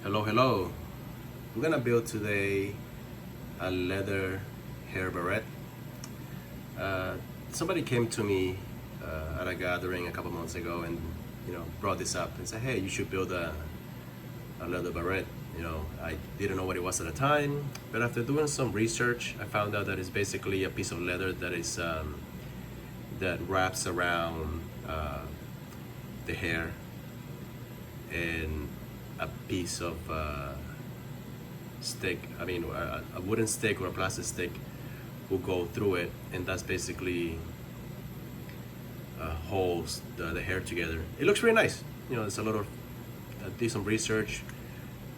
Hello. We're gonna build today a leather hair barrette. Somebody came to me at a gathering a couple months ago and brought this up and said, hey, you should build a leather barrette. I didn't know what it was at the time, but after doing some research, I found out that it's basically a piece of leather that is that wraps around the hair, and a piece of stick, a wooden stick or a plastic stick will go through it, and that's basically holds the hair together. It looks really nice. There's a lot of did some research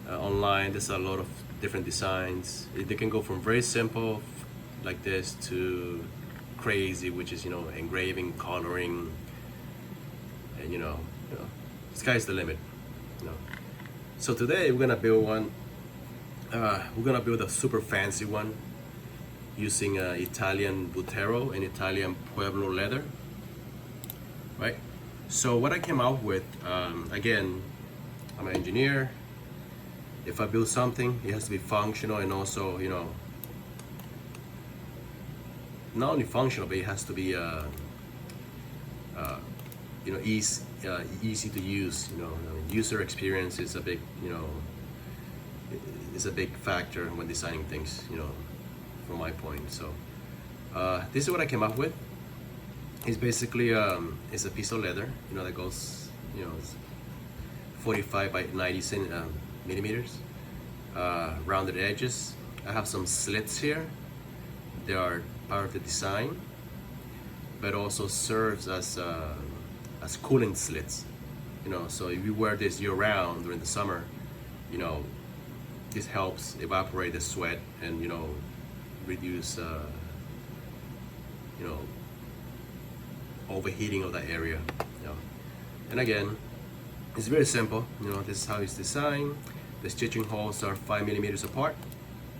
online. There's a lot of different designs. They can go from very simple like this to crazy, which is engraving, coloring, and sky's the limit. So today we're gonna build one. We're gonna build a super fancy one using Italian Buttero and Italian Pueblo leather, right? So what I came out with, again, I'm an engineer. If I build something, it has to be functional, and also, not only functional, but it has to be, easy to use. User experience is a big, is a big factor when designing things. From my point. So this is what I came up with. It's basically it's a piece of leather, that goes, it's 45 by 90 millimeters, rounded edges. I have some slits here. They are part of the design, but also serves as cooling slits. So if you wear this year-round during the summer, this helps evaporate the sweat and reduce overheating of that area. And again, it's very simple. This is how it's designed. The stitching holes are 5 millimeters apart,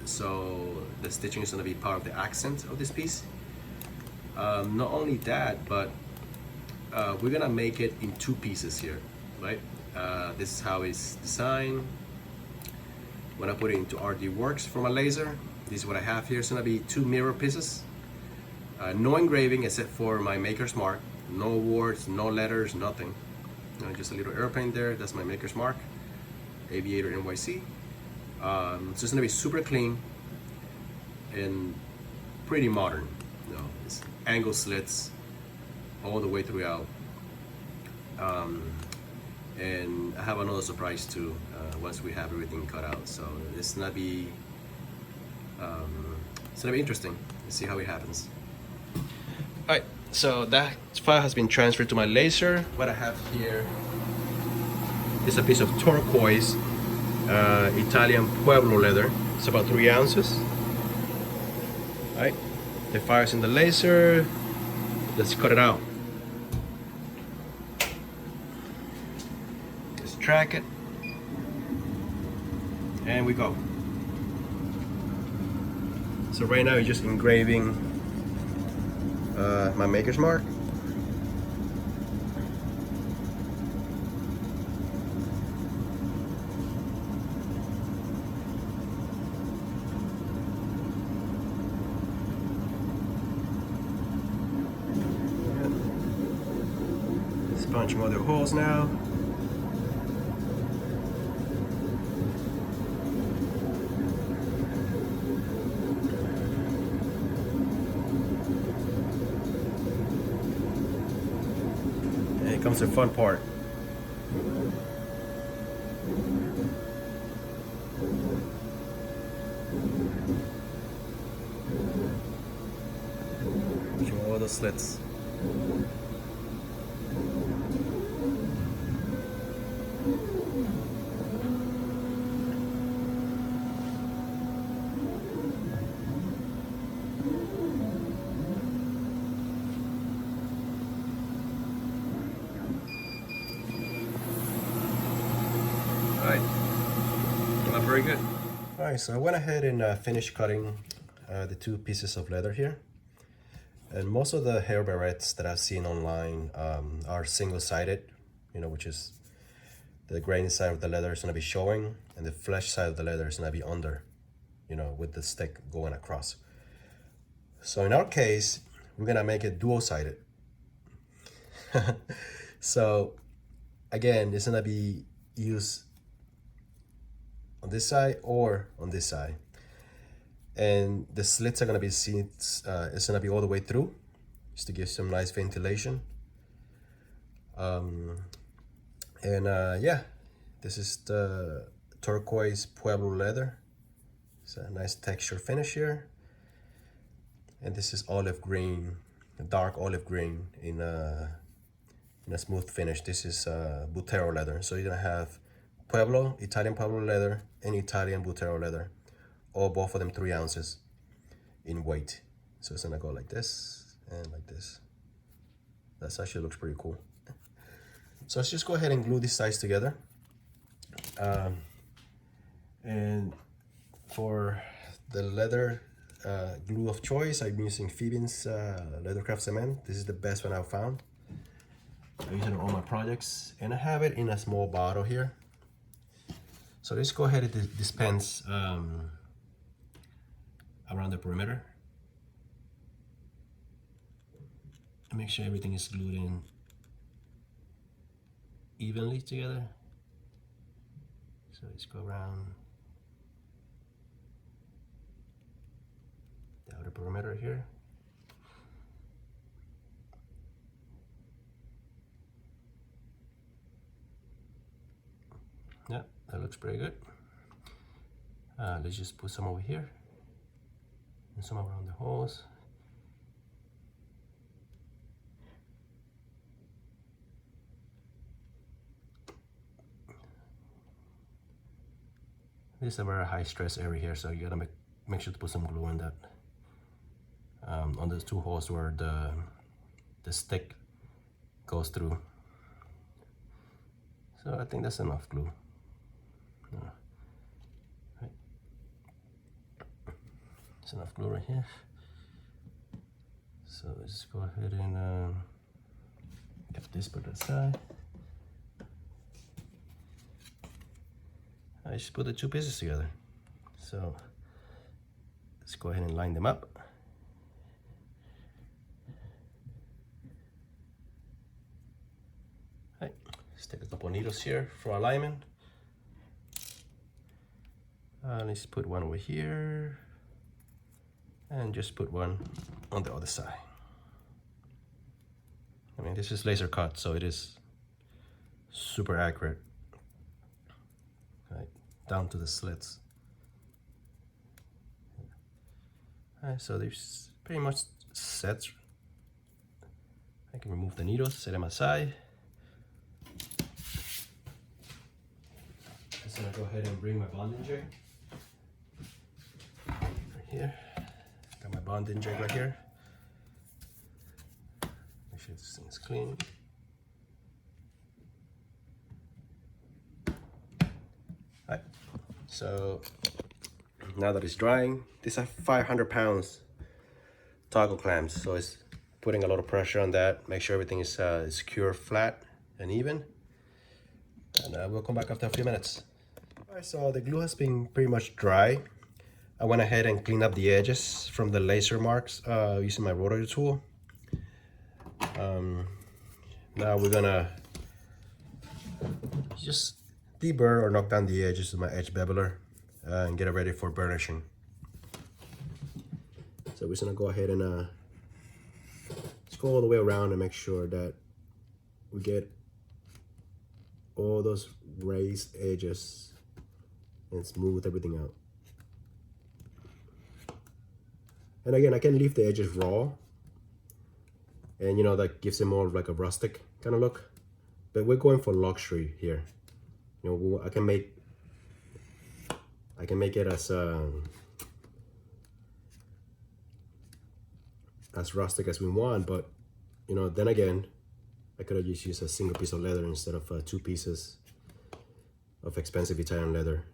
so the stitching is going to be part of the accent of this piece. Not only that, but we're gonna make it in two pieces here, right? This is how it's designed. When I put it into RD Works for my laser, this is what I have here. It's gonna be two mirror pieces. No engraving except for my maker's mark. No words, no letters, nothing. Just a little airplane there. That's my maker's mark. Aviator NYC. So it's gonna be super clean and pretty modern. It's angle slits all the way throughout. And I have another surprise too once we have everything cut out. So it's gonna be interesting. Let's see how it happens. All right, so that file has been transferred to my laser. What I have here is a piece of turquoise Italian Pueblo leather. It's about 3 ounces. All right, the fire's in the laser. Let's cut it out. Let's track it. And we go. So right now you're just engraving my maker's mark. Let's punch some other holes now. Here comes the fun part. Show all the slits. Not very good. All right, so I went ahead and finished cutting the two pieces of leather here. And most of the hair barrettes that I've seen online are single-sided, which is the grain side of the leather is gonna be showing, and the flesh side of the leather is gonna be under, you know, with the stick going across. So in our case, we're gonna make it dual-sided. So again, it's gonna be used on this side or on this side. And the slits are gonna be seen, it's gonna be all the way through, just to give some nice ventilation. Yeah, this is the turquoise Pueblo leather. It's a nice texture finish here. And this is olive green, dark olive green in a smooth finish. This is Buttero leather. So you're gonna have Pueblo, Italian Pueblo leather, and Italian Buttero leather, all both of them 3 ounces in weight. So it's gonna go like this and like this. That actually looks pretty cool. So let's just go ahead and glue these sides together. And for the leather glue of choice, I'm using Phoebe's Leathercraft Cement. This is the best one I've found. I use it on all my projects, and I have it in a small bottle here. So let's go ahead and dispense around the perimeter. And make sure everything is glued in evenly together. So let's go around the outer perimeter here. Yeah, that looks pretty good. Let's just put some over here and some around the holes. This is a very high stress area here, so you gotta make sure to put some glue on that. On those 2 holes where the stick goes through. So I think that's enough glue. Right. That's enough glue right here. So let's go ahead and get this put aside. I just put the 2 pieces together. So let's go ahead and line them up. Right. Let's take a couple of needles here for alignment. Let's put one over here and just put one on the other side. I mean, this is laser cut, so it is super accurate. Right, down to the slits. Alright, so they're pretty much set. I can remove the needles, set them aside. Just gonna go ahead and bring my bonding jig right here. Got my bonding jig right here. Make sure this thing is clean. Alright, so now that it's drying, these are 500 pounds toggle clamps, so it's putting a lot of pressure on that. Make sure everything is secure, flat, and even. And we'll come back after a few minutes. Alright, so the glue has been pretty much dry. I went ahead and cleaned up the edges from the laser marks using my rotary tool. Now we're gonna just deburr or knock down the edges with my edge beveler and get it ready for burnishing. So we're just gonna go ahead and let's go all the way around and make sure that we get all those raised edges and smooth everything out. And again, I can leave the edges raw, and you know, that gives it more like a rustic kind of look, but we're going for luxury here. You know, I can make it as rustic as we want, but you know, then again, I could have just used a single piece of leather instead of 2 pieces of expensive Italian leather.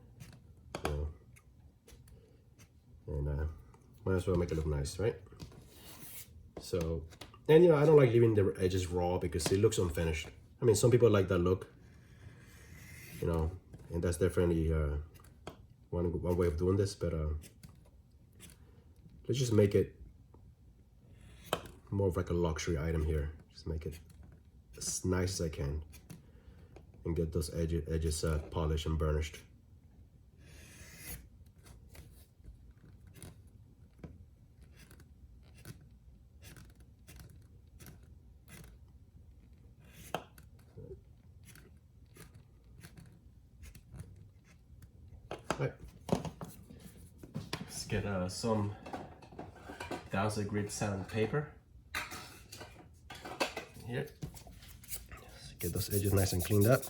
You know, and might as well make it look nice, right? So, and you know, I don't like leaving the edges raw because it looks unfinished. I mean, some people like that look. you know, and that's definitely one way of doing this, but let's just make it more of like a luxury item here. Just make it as nice as I can and get those edges polished and burnished. Right. Let's get some 1000 grit sandpaper here. Let's get those edges nice and cleaned up.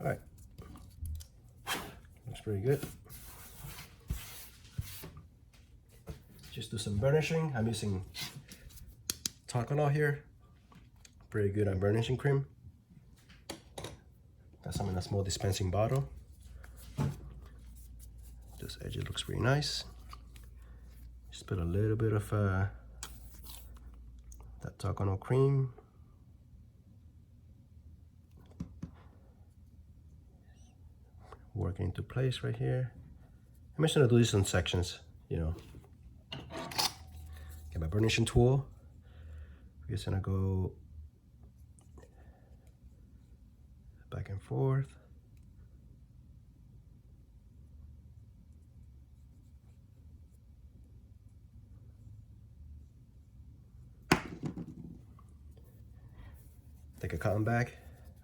All right, looks pretty good. Just do some burnishing. I'm using Taconol here. Pretty good on burnishing cream. Got some in a small dispensing bottle. This edge looks pretty nice. Just put a little bit of that Taconol cream. Working into place right here. I'm just gonna do this in sections, you know. Get my burnishing tool. We're just gonna go back and forth. Take a cotton bag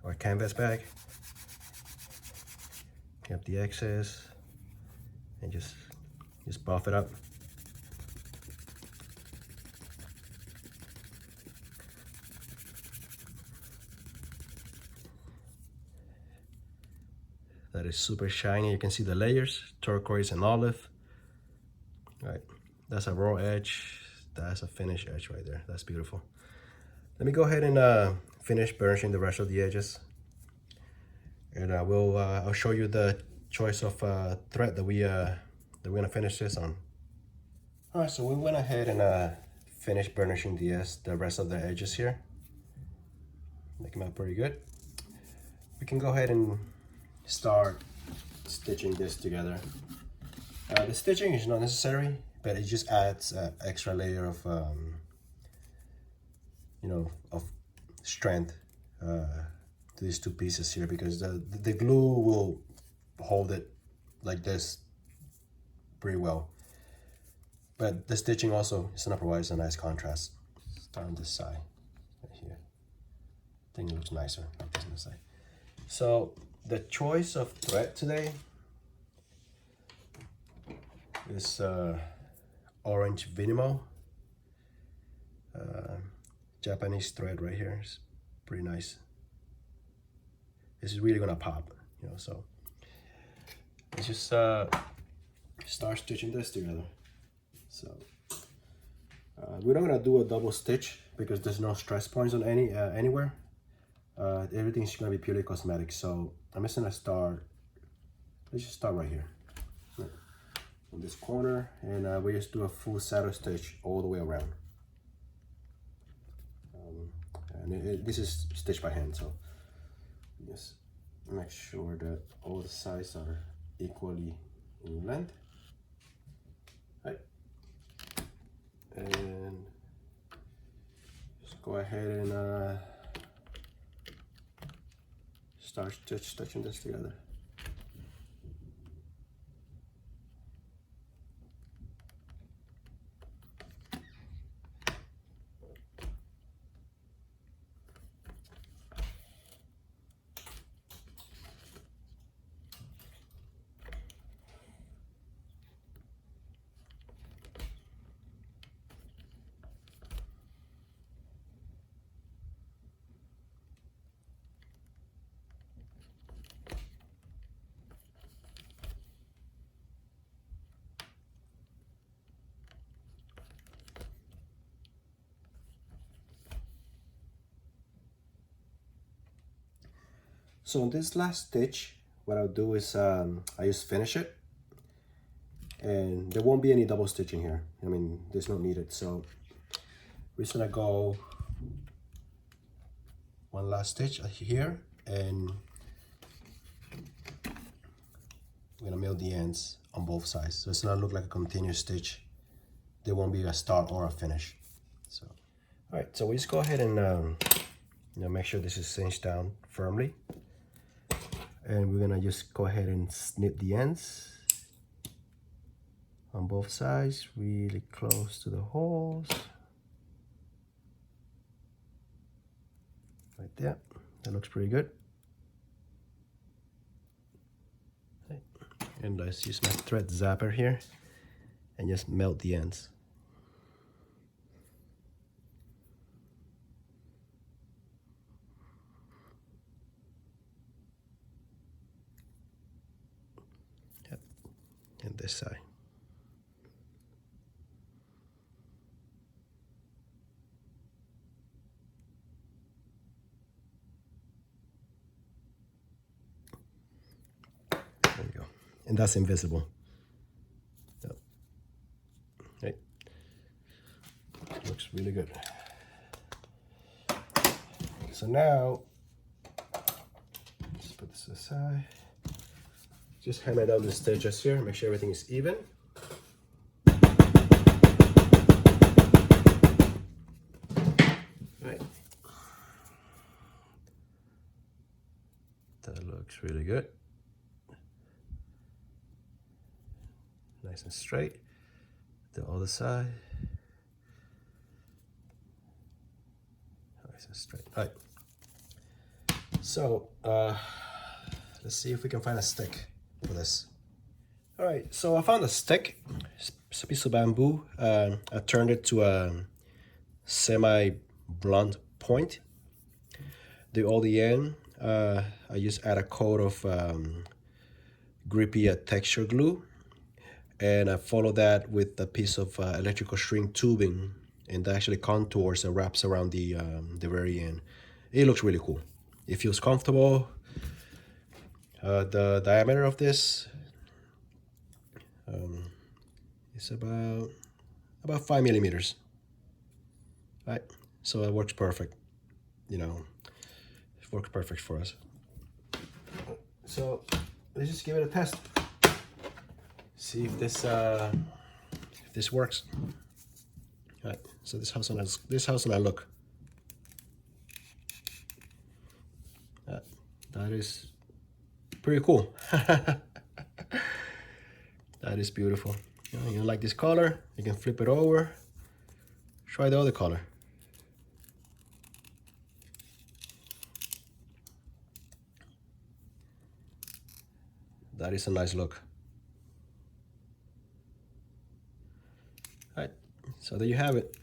or a canvas bag. Get up the excess and just buff it up. That is super shiny. You can see the layers, turquoise and olive. All right, that's a raw edge. That's a finished edge right there. That's beautiful. Let me go ahead and finish burnishing the rest of the edges. And I'll show you the choice of thread that we're gonna finish this on. All right, so we went ahead and finished burnishing the rest of the edges here. Make them out pretty good. We can go ahead and start stitching this together. The stitching is not necessary, but it just adds an extra layer of you know, of strength to these two pieces here, because the glue will hold it like this pretty well, but the stitching also is gonna provide a nice contrast. Start on this side right here. I think it looks nicer like this on the side. So the choice of thread today is orange vinimo. Japanese thread right here. It's pretty nice. This is really gonna pop, you know. So let's just start stitching this together. So we're not gonna do a double stitch because there's no stress points on anywhere. Everything's gonna be purely cosmetic. So I'm just gonna start. Let's just start right here, right on this corner, and we just do a full saddle stitch all the way around. This is stitched by hand, so just make sure that all the sides are equally in length. Right. And just go ahead and start stitching this together. So on this last stitch, what I'll do is I just finish it, and there won't be any double stitching here. I mean, there's no needed. So we're just gonna go one last stitch here, and we're gonna mill the ends on both sides, so it's gonna look like a continuous stitch. There won't be a start or a finish. So, all right, so we just go ahead and make sure this is cinched down firmly, and we're gonna just go ahead and snip the ends on both sides, really close to the holes. Right there, that looks pretty good. Okay. And let's use my thread zapper here and just melt the ends. Yep. And this side. There you go. And that's invisible. Yep. Hey. Looks really good. So now, let's put this aside. Just hammer down the stitches here, make sure everything is even. Right. That looks really good. Nice and straight. The other side. Nice and straight. All right. So let's see if we can find a stick for this. All right, so I found a stick. It's a piece of bamboo. I turned it to a semi-blunt point. The end, I just add a coat of grippy texture glue, and I follow that with a piece of electrical string tubing, and that actually contours and wraps around the very end. It looks really cool. It feels comfortable. The diameter of this is about 5 millimeters. Right, so it works perfect. You know, it works perfect for us. So let's just give it a test. See if this works. All right, so this house gonna look. That is pretty cool. That is beautiful. You like this color, you can flip it over. Try the other color. That is a nice look. All right, so there you have it.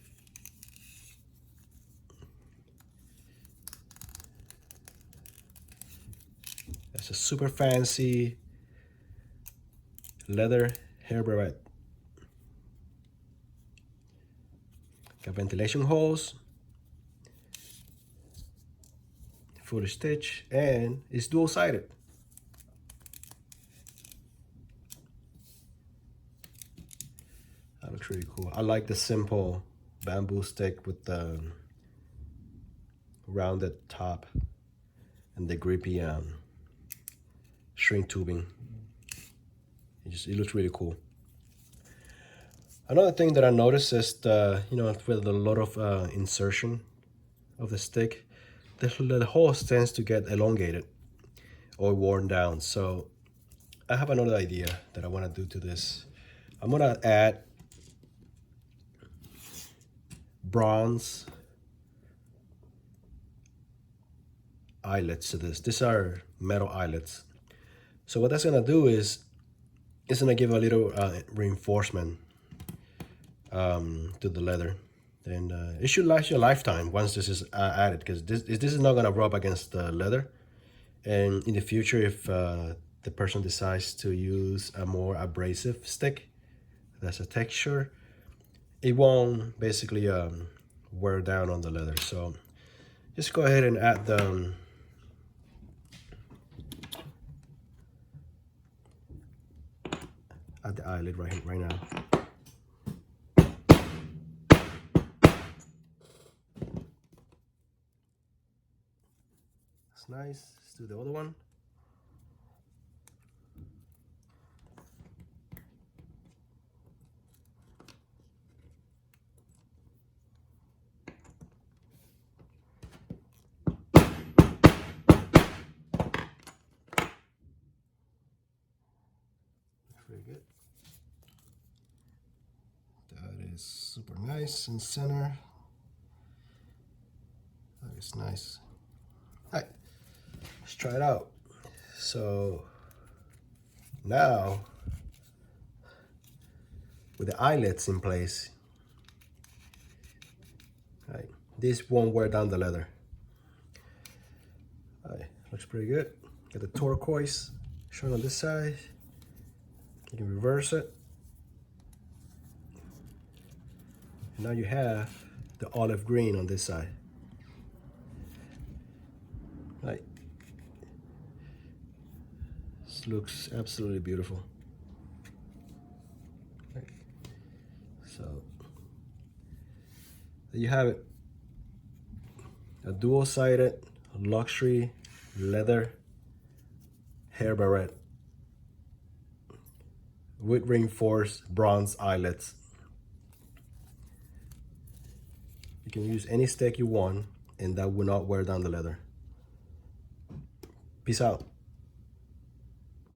It's a super fancy leather hair barrette. Got ventilation holes, full stitch, and it's dual-sided. That looks really cool. I like the simple bamboo stick with the rounded top and the grippy string tubing. It looks really cool. Another thing that I noticed is with a lot of insertion of the stick, the hole tends to get elongated or worn down. So I have another idea that I want to do to this. I'm gonna add bronze eyelets to this. These are metal eyelets. So what that's gonna do is it's gonna give a little reinforcement to the leather, and it should last you a lifetime once this is added, because this is not gonna rub against the leather. And in the future, if the person decides to use a more abrasive stick that's a texture, it won't basically wear down on the leather. So just go ahead and add the eyelid right now. Looks nice. Let's do the other one. Very good. That is super nice in center. That is nice. All right, let's try it out. So now, with the eyelets in place, right, this won't wear down the leather. All right, looks pretty good. Got the turquoise shown on this side. You can reverse it. And now you have the olive green on this side. Right. This looks absolutely beautiful. Right. So there you have it. A dual-sided luxury leather hair barrette with reinforced bronze eyelets. You can use any stick you want, and that will not wear down the leather. Peace out.